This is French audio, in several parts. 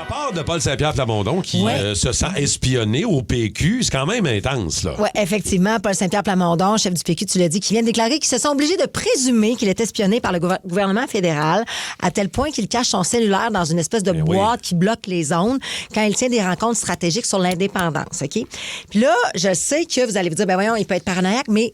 la part de Paul Saint-Pierre Plamondon qui se sent espionné au PQ, c'est quand même intense, là. Oui, effectivement, Paul Saint-Pierre Plamondon, chef du PQ, tu l'as dit, qui vient de déclarer qu'ils se sont obligés de présumer qu'il est espionné par le gouvernement fédéral, à tel point qu'il cache son cellulaire dans une espèce de boîte qui bloque les ondes quand il tient des rencontres stratégiques sur l'indépendance, OK? Puis là, je sais que vous allez vous dire, ben voyons, il peut être paranoïaque, mais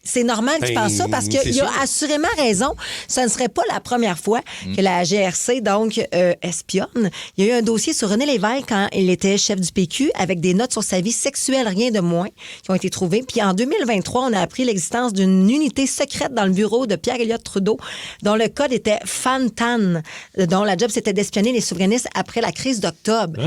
c'est normal que tu penses ça parce qu'il a assurément raison. Ce ne serait pas la première fois que la GRC, donc, espionne. Il y a eu un dossier sur René Lévesque quand il était chef du PQ avec des notes sur sa vie sexuelle, rien de moins, qui ont été trouvées. Puis en 2023, on a appris l'existence d'une unité secrète dans le bureau de Pierre-Éliott Trudeau dont le code était Fantan, dont la job c'était d'espionner les souverainistes après la crise d'octobre.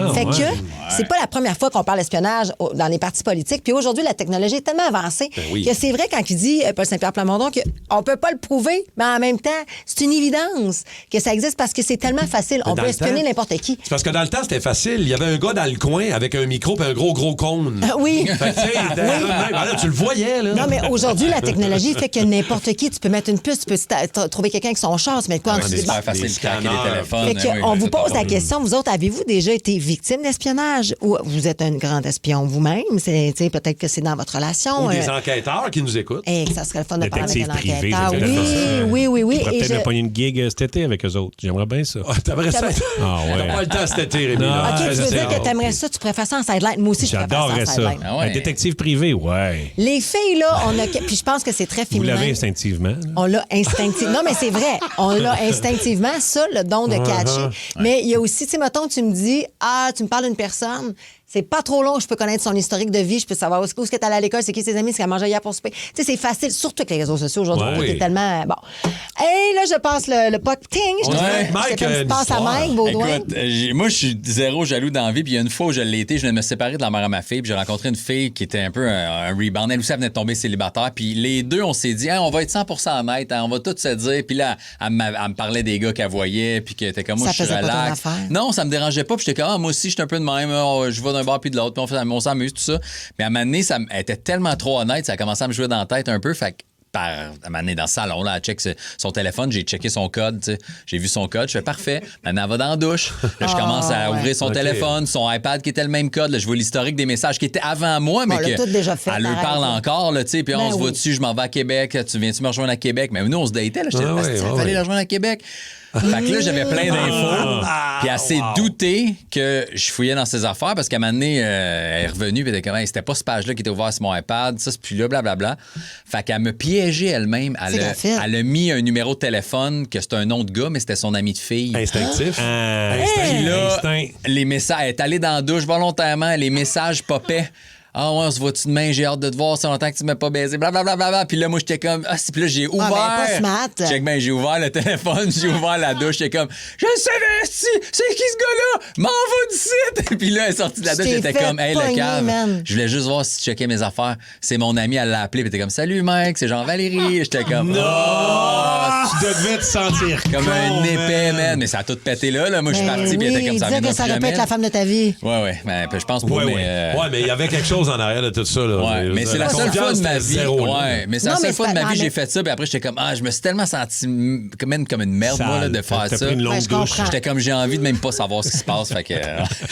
C'est pas la première fois qu'on parle d'espionnage dans les partis politiques. Puis aujourd'hui, la technologie est tellement avancée que c'est vrai quand il dit Paul Saint-Pierre Plamondon qu'on peut pas le prouver, mais en même temps, c'est une évidence que ça existe parce que c'est tellement facile. On peut espionner n'importe qui. C'est parce que dans le temps, c'était facile. Il y avait un gars dans le coin avec un micro et un gros cône. Oui. Là, tu le voyais, là. Non, mais aujourd'hui, la technologie fait que n'importe qui, tu peux mettre une puce, tu peux trouver quelqu'un avec son char, tu mets quoi en dessous. C'est super facile de craquer les téléphones. Fait on vous pose la question, vous autres, avez-vous déjà été victime d'espionnage? Ou vous êtes un grand espion vous-même? Peut-être que c'est dans votre relation. Ou des enquêteurs qui nous écoutent. Ça serait le fun de parler avec un privé, enquêteur. Oui. On pourrait peut-être me pogner une gig cet été avec eux autres. J'aimerais bien ça. T'aimerais ça? Ah ouais. T'as pas le temps cet été, Rémi. OK, tu veux dire que t'aimerais ça, tu préfères ça en sideline. Moi aussi, je préfère ça en sideline. Un détective privé, ouais. Les filles, là, puis je pense que c'est très féminin. Vous l'avez instinctivement. Là. On l'a instinctivement. Non, mais c'est vrai. On l'a instinctivement, ça, le don de catcher. Mais il y a aussi, tu sais, mettons, tu me dis, tu me parles d'une personne, c'est pas trop long, je peux connaître son historique de vie, je peux savoir où est-ce qu'elle est allée à l'école, c'est qui ses amis, ce qu'elle mangeait hier pour souper. Tu sais, c'est facile, surtout avec les réseaux sociaux aujourd'hui. On est tellement... Bon. Et là, je passe le puck-ting. Je passe à Mike Baudouin. Écoute, moi, je suis zéro jaloux dans la vie. Puis il y a une fois où je l'ai été, je venais de me séparer de la mère à ma fille. Puis j'ai rencontré une fille qui était un peu un rebound. Elle aussi, elle venait de tomber célibataire. Puis les deux, on s'est dit, on va être 100% honnête, on va tout se dire. Puis là, elle me parlait des gars qu'elle voyait. Puis qu'elle était comme moi, je suis relax. Non, ça me dérangeait pas. Puis j'étais comme, moi aussi, je suis un peu de même. Je vais d'un bord puis de l'autre. Puis on s'amuse, tout ça. Mais à un moment donné, elle était tellement trop honnête, ça a commencé à me jouer dans la tête un peu. Fait que à un moment donné, dans le salon, là, elle check son téléphone, j'ai checké son code, tu sais. J'ai vu son code, je fais parfait. Maintenant, elle va dans la douche. Là, je commence à ouvrir son téléphone, son iPad qui était le même code. Là, je vois l'historique des messages qui étaient avant moi, mais que tout déjà fait, elle leur parle encore, là, tu sais. Puis on se voit dessus, je m'en vais à Québec. Tu viens-tu me rejoindre à Québec? Mais nous, on se datait, là. J'étais il fallait la rejoindre à Québec. Fait que là, j'avais plein d'infos. Puis elle s'est doutée que je fouillais dans ses affaires parce qu'à un moment donné, elle est revenue. Puis elle était comme, hey, c'était pas ce page-là qui était ouvert sur mon iPad. Ça, c'est plus là, blablabla. Fait qu'elle me piégeait elle-même. Elle a mis un numéro de téléphone que c'était un nom de gars, mais c'était son ami de fille. Instinctif. Puis là, les messages, elle est allée dans la douche volontairement. Les messages popaient. Ah ouais, on se voit-tu demain? J'ai hâte de te voir. C'est longtemps que tu m'as pas baisé. Blablabla. Puis là, moi, j'étais comme... Puis là, j'ai ouvert... pas smart. J'ai ouvert le téléphone, j'ai ouvert la douche. J'étais comme... Je le savais, c'est qui ce gars-là? M'en va d'ici! Puis là, elle est sortie de la douche. J'étais comme... Hey, le cave. Je voulais juste voir si tu checkais mes affaires. C'est mon ami, elle l'a appelé. Puis t'es comme... Salut, mec, c'est Jean-Valérie. J'étais comme... Non! Tu devais te sentir comme un épais, man. Mais ça a tout pété là. Moi, je suis parti. Puis elle était comme ça. Que ça répète la femme de ta vie. Ouais. Ben, je pense pas, mais il y avait quelque chose en arrière de tout ça. Là. Ouais, mais c'est la seule fois de ma vie. Mais c'est la seule fois de ma vie que j'ai fait ça. Puis après, j'étais comme, je me suis tellement senti comme une merde, moi, là, de faire ça. Pris une longue douche. J'étais comme, j'ai envie de même pas savoir ce qui se passe. Fait que.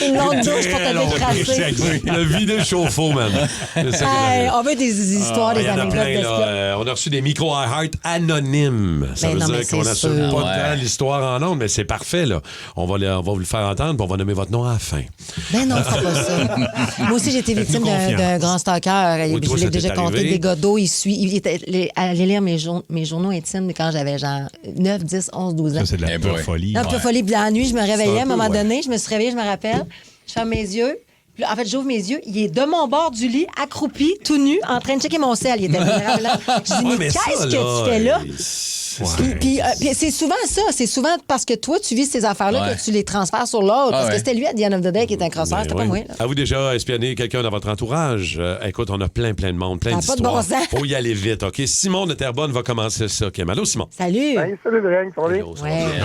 Une longue douche pour te détracer. Le vider le chauffe-eau, man. On veut des histoires, des anecdotes. On a reçu des micro iHeart anonymes. Ça veut dire qu'on n'assure pas l'histoire en ondes, mais c'est parfait, là. On va vous le faire entendre, puis on va nommer votre nom à la fin. Ben non, c'est pas ça. Moi aussi, j'ai été victime d'un grand stalker. Je vous l'ai déjà conté. Des gars d'eau, il était allé lire mes journaux intimes quand j'avais genre 9, 10, 11, 12 ans. Ça, c'est de la pure folie. La pure folie. Puis la nuit, je me réveillais à un moment donné. Je me suis réveillée, je me rappelle. Je ferme mes yeux. Puis là, en fait, j'ouvre mes yeux. Il est de mon bord du lit, accroupi, tout nu, en train de checker mon sel. Il était vulnérable là. Je dis, mais qu'est-ce que tu fais là? Puis c'est souvent ça. C'est souvent parce que toi, tu vis ces affaires-là que tu les transfères sur l'autre. Parce que c'était lui, à the end of the day, qui est un crosseur. C'était pas moi. Avez-vous déjà espionné quelqu'un dans votre entourage? Écoute, on a plein de monde, plein d'histoires. Pas de bon sens. Faut y aller vite, OK? Simon de Terrebonne va commencer ça. OK, allô, Simon? Salut. Hey, salut, Drang. Ça va bien?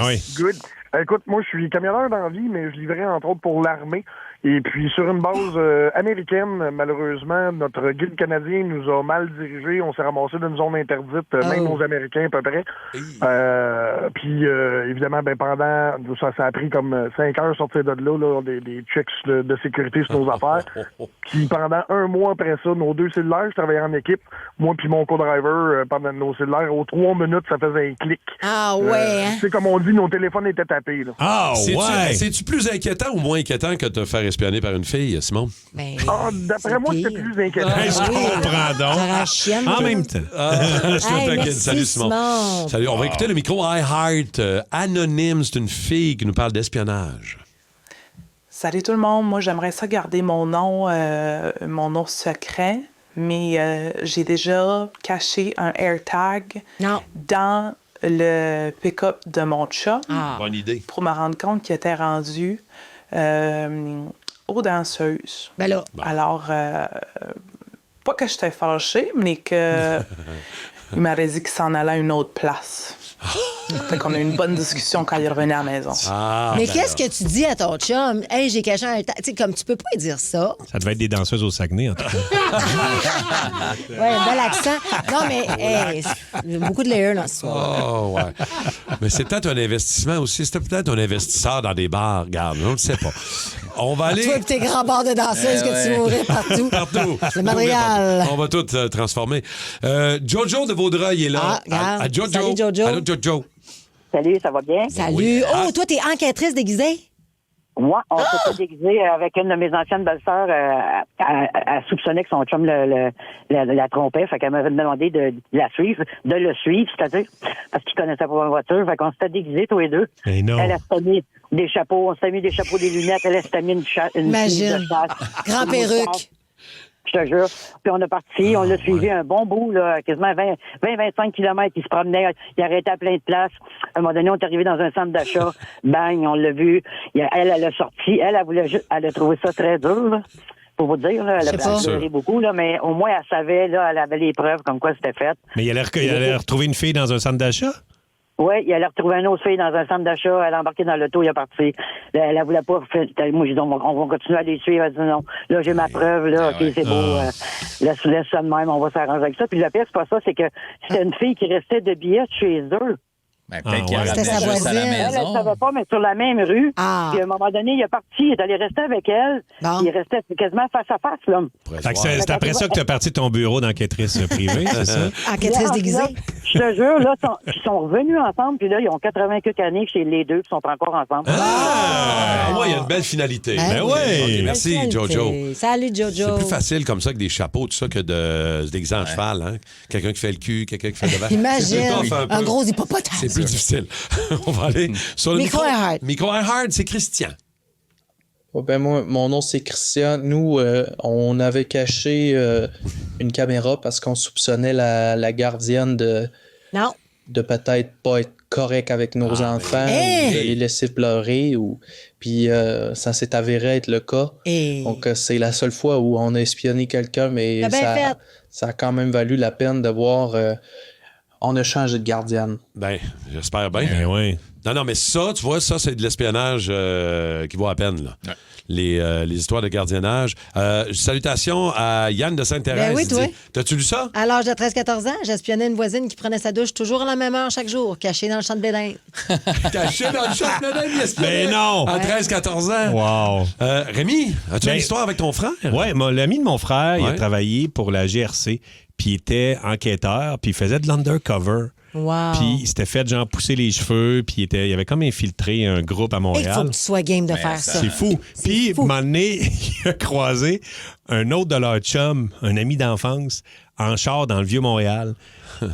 Oui. Good. Écoute, moi, je suis camionneur dans la vie, mais je livrais entre autres pour l'armée. Et puis, sur une base américaine, malheureusement, notre guide canadien nous a mal dirigés. On s'est ramassé dans une zone interdite, même aux Américains à peu près. Puis, évidemment, pendant... Ça a pris comme 5 heures sortir de là, des checks de sécurité sur nos affaires. Puis, pendant 1 mois après ça, nos 2 cellulaires, je travaillais en équipe. Moi puis mon co-driver, pendant nos cellulaires, aux 3 minutes, ça faisait un clic. Ah ouais, hein? C'est comme on dit, nos téléphones étaient tapés. Là. Ah ouais! C'est-tu plus inquiétant ou moins inquiétant que de te faire espionner par une fille, Simon? D'après moi, c'était plus inquiétant. Je comprends donc. Chienne, En même temps. Salut, Simon. Salut. On va écouter le micro iHeart. Anonyme, c'est une fille qui nous parle d'espionnage. Salut tout le monde. Moi, j'aimerais ça garder mon nom secret, mais j'ai déjà caché un AirTag dans le pick-up de mon chat. Bonne idée. Pour me rendre compte qu'il était rendu aux danseuses. Ben là. Alors, pas que j'étais fâchée, mais que il m'aurait dit qu'il s'en allait à une autre place. Fait qu'on a eu une bonne discussion quand il revenait à la maison. Mais qu'est-ce que tu dis à ton chum? Hey, j'ai caché un... Tu sais, comme tu peux pas dire ça. Ça devait être des danseuses au Saguenay, en tout cas. Ouais, un bel accent. Non, mais il y a beaucoup de layers dans ce soir. Oh, ouais. Mais c'est peut-être un investissement aussi. C'était peut-être un investisseur dans des bars. Regarde, on ne le sait pas. On va aller... Toi et tes grands bars de danseuses que tu mourrais partout. Partout. Le Montréal. On va tout transformer. Jojo de Vaudreuil est là. Jojo. Salut, Jojo. Allô, Jojo. Salut, ça va bien? Salut. Oui. Oh, toi, t'es enquêtrice déguisée? Moi, on s'était déguisé avec une de mes anciennes belles-sœurs. Elle soupçonnait que son chum la trompait. Fait qu'elle m'avait demandé de le suivre, c'est-à-dire, parce qu'il connaissait pas ma voiture. Fait qu'on s'était déguisés tous les deux. Mais non. Elle s'était mis des chapeaux, on s'était mis des chapeaux, des lunettes. Elle s'était mis une Imagine. de chasse. Grand perruque. Je te jure. Puis on est parti, on l'a suivi un bon bout, là, quasiment 20-25 km. Il se promenait, il arrêtait à plein de places. À un moment donné, on est arrivé dans un centre d'achat. Bang, on l'a vu. Elle a sorti. Elle a trouvé ça très dur, là, pour vous dire. Là, elle a pleuré beaucoup, là, mais au moins, elle savait, là, elle avait les preuves comme quoi c'était fait. Mais il allait retrouver une fille dans un centre d'achat? Oui, il allait retrouver une autre fille dans un centre d'achat. Elle a embarqué dans l'auto, il est parti. Elle voulait pas. Moi, j'ai dit, on va continuer à les suivre. Elle a dit non. Là, j'ai ma preuve, là. OK, c'est beau. Laisse ça de même, on va s'arranger avec ça. Puis le pire, c'est pas ça, c'est que c'était une fille qui restait de billets chez eux. Peut-être qu'elle C'était sa ramenait juste à la voisine. maison. Elle ne savait pas, mais sur la même rue. Puis à un moment donné, il est parti, il est allé rester avec elle. Bon. Il restait quasiment face à face, là. Fait que c'est après ça que tu as parti de ton bureau d'enquêtrice privée, c'est ça? Enquêtrice déguisée. Là, je te jure, là, ils sont revenus ensemble, puis là, ils ont 80 quelques années chez les deux, qui sont encore ensemble. Il y a une belle finalité. Ben oui. OK, merci, Jojo. Salut, Jojo. C'est plus facile comme ça que des chapeaux, tout ça, que de se déguiser en cheval. Hein? Quelqu'un qui fait le cul, quelqu'un qui fait le devant. Imagine, un gros hippopotame. C'est plus difficile. On va aller sur le Micro iHeart. Micro iHeart, c'est Christian. Oh, ben moi, mon nom c'est Christian. Nous, on avait caché une caméra parce qu'on soupçonnait la gardienne de peut-être pas être correct avec nos enfants, ou de les laisser pleurer. Puis ça s'est avéré être le cas. Donc c'est la seule fois où on a espionné quelqu'un, mais ça a quand même valu la peine de voir... on a changé de gardienne. Ben, j'espère bien. Ben oui. Non, mais ça, tu vois, ça, c'est de l'espionnage qui vaut à peine, là. Ouais. Les histoires de gardiennage. Salutations à Yann de Sainte-Thérèse. Ben oui, toi. T'as-tu lu ça? À l'âge de 13-14 ans, j'espionnais une voisine qui prenait sa douche toujours à la même heure chaque jour, cachée dans le champ de blé d'Inde. Cachée dans le champ de blé d'Inde, il espionnait. Ben non! À 13-14 ans. Wow. Rémi, as-tu une histoire avec ton frère? Oui, l'ami de mon frère, il a travaillé pour la GRC, puis il était enquêteur, puis il faisait de l'undercover. Wow. Puis il s'était fait genre pousser les cheveux, puis il avait comme infiltré un groupe à Montréal. Il faut que tu sois game de faire ça. C'est fou. Puis, un moment donné, il a croisé un autre de leur chum, un ami d'enfance, en char dans le Vieux-Montréal.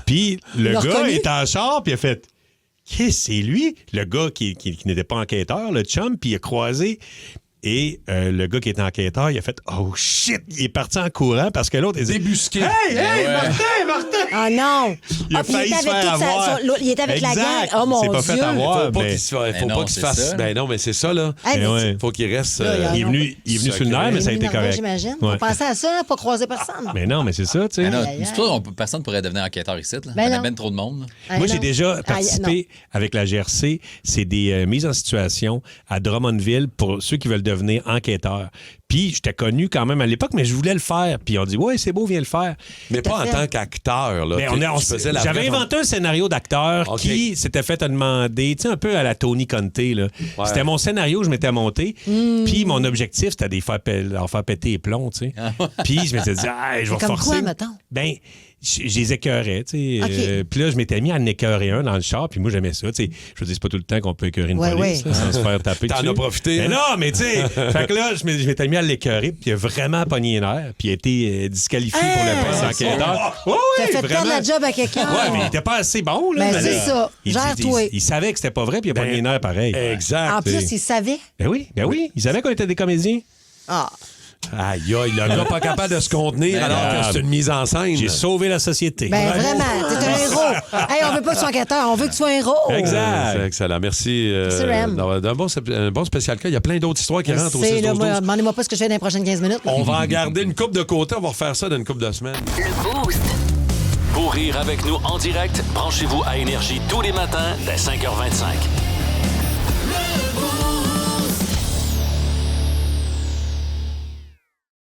Puis le gars est en char, puis il a fait « c'est lui? » Le gars qui n'était pas enquêteur, le chum, puis il a croisé... Et le gars qui était enquêteur, il a fait « Oh shit! » Il est parti en courant parce que l'autre... Débusqué. Hey, Martin! Ah non! Il a failli se faire avoir. Il était avec la gang. Oh mon Dieu! Il s'est pas fait avoir. Faut pas qu'il fasse. Ben non, mais c'est ça, là. Faut qu'il reste. Il est venu sur le nerf, mais ça a été correct. J'imagine. On pensait à ça, pas croiser personne. Mais non, mais c'est ça, tu sais. Personne ne pourrait devenir enquêteur ici. Il y a bien trop de monde. Moi, j'ai déjà participé avec la GRC. C'est des mises en situation à Drummondville pour ceux qui veulent devenir enquêteurs. Puis, j'étais connu quand même à l'époque, mais je voulais le faire. Puis, on dit, ouais, c'est beau, viens le faire. Mais pas en tant qu'acteur. Là. J'avais inventé un scénario d'acteur qui s'était fait demander, tu sais, un peu à la Tony Conte. Là. Ouais. C'était mon scénario que je m'étais monté. Puis, mon objectif, c'était de leur faire péter les plombs, tu sais. Puis, je m'étais dit, je vais forcer. Quoi, mettons? Ben, je les écœurais, tu sais. Puis là, je m'étais mis à en écœurer un dans le char, puis moi, j'aimais ça, tu sais. Je veux dire, c'est pas tout le temps qu'on peut écœurer une police là, sans se faire taper. T'en as profité. Mais non, mais tu sais, fait que là, je m'étais mis à l'écœurer, puis il a vraiment pogné une heure, puis il a été disqualifié pour le poste d'enquêteur. T'as fait perdre la job à quelqu'un. Ouais, mais il était pas assez bon, là. Ben, c'est ça. Gère-toi. Il savait que c'était pas vrai, puis il a pogné une heure pareil. Exact. En plus, il savait. Ben oui. Il savait qu'on était des comédiens. Ah. Aïe, le gars pas capable de se contenir alors que c'est une mise en scène. J'ai sauvé la société. Ben vraiment, t'es un héros. Hey, on veut pas que tu sois enquêteur, on veut que tu sois un héros. Exact. C'est excellent. Merci. Un bon spécial cas. Il y a plein d'autres histoires qui rentrent aussi. Demandez-moi pas ce que je fais dans les prochaines 15 minutes. On va en garder une coupe de côté. On va refaire ça dans une coupe de semaines. Le Boost. Pour rire avec nous en direct, branchez-vous à Énergie tous les matins dès 5h25.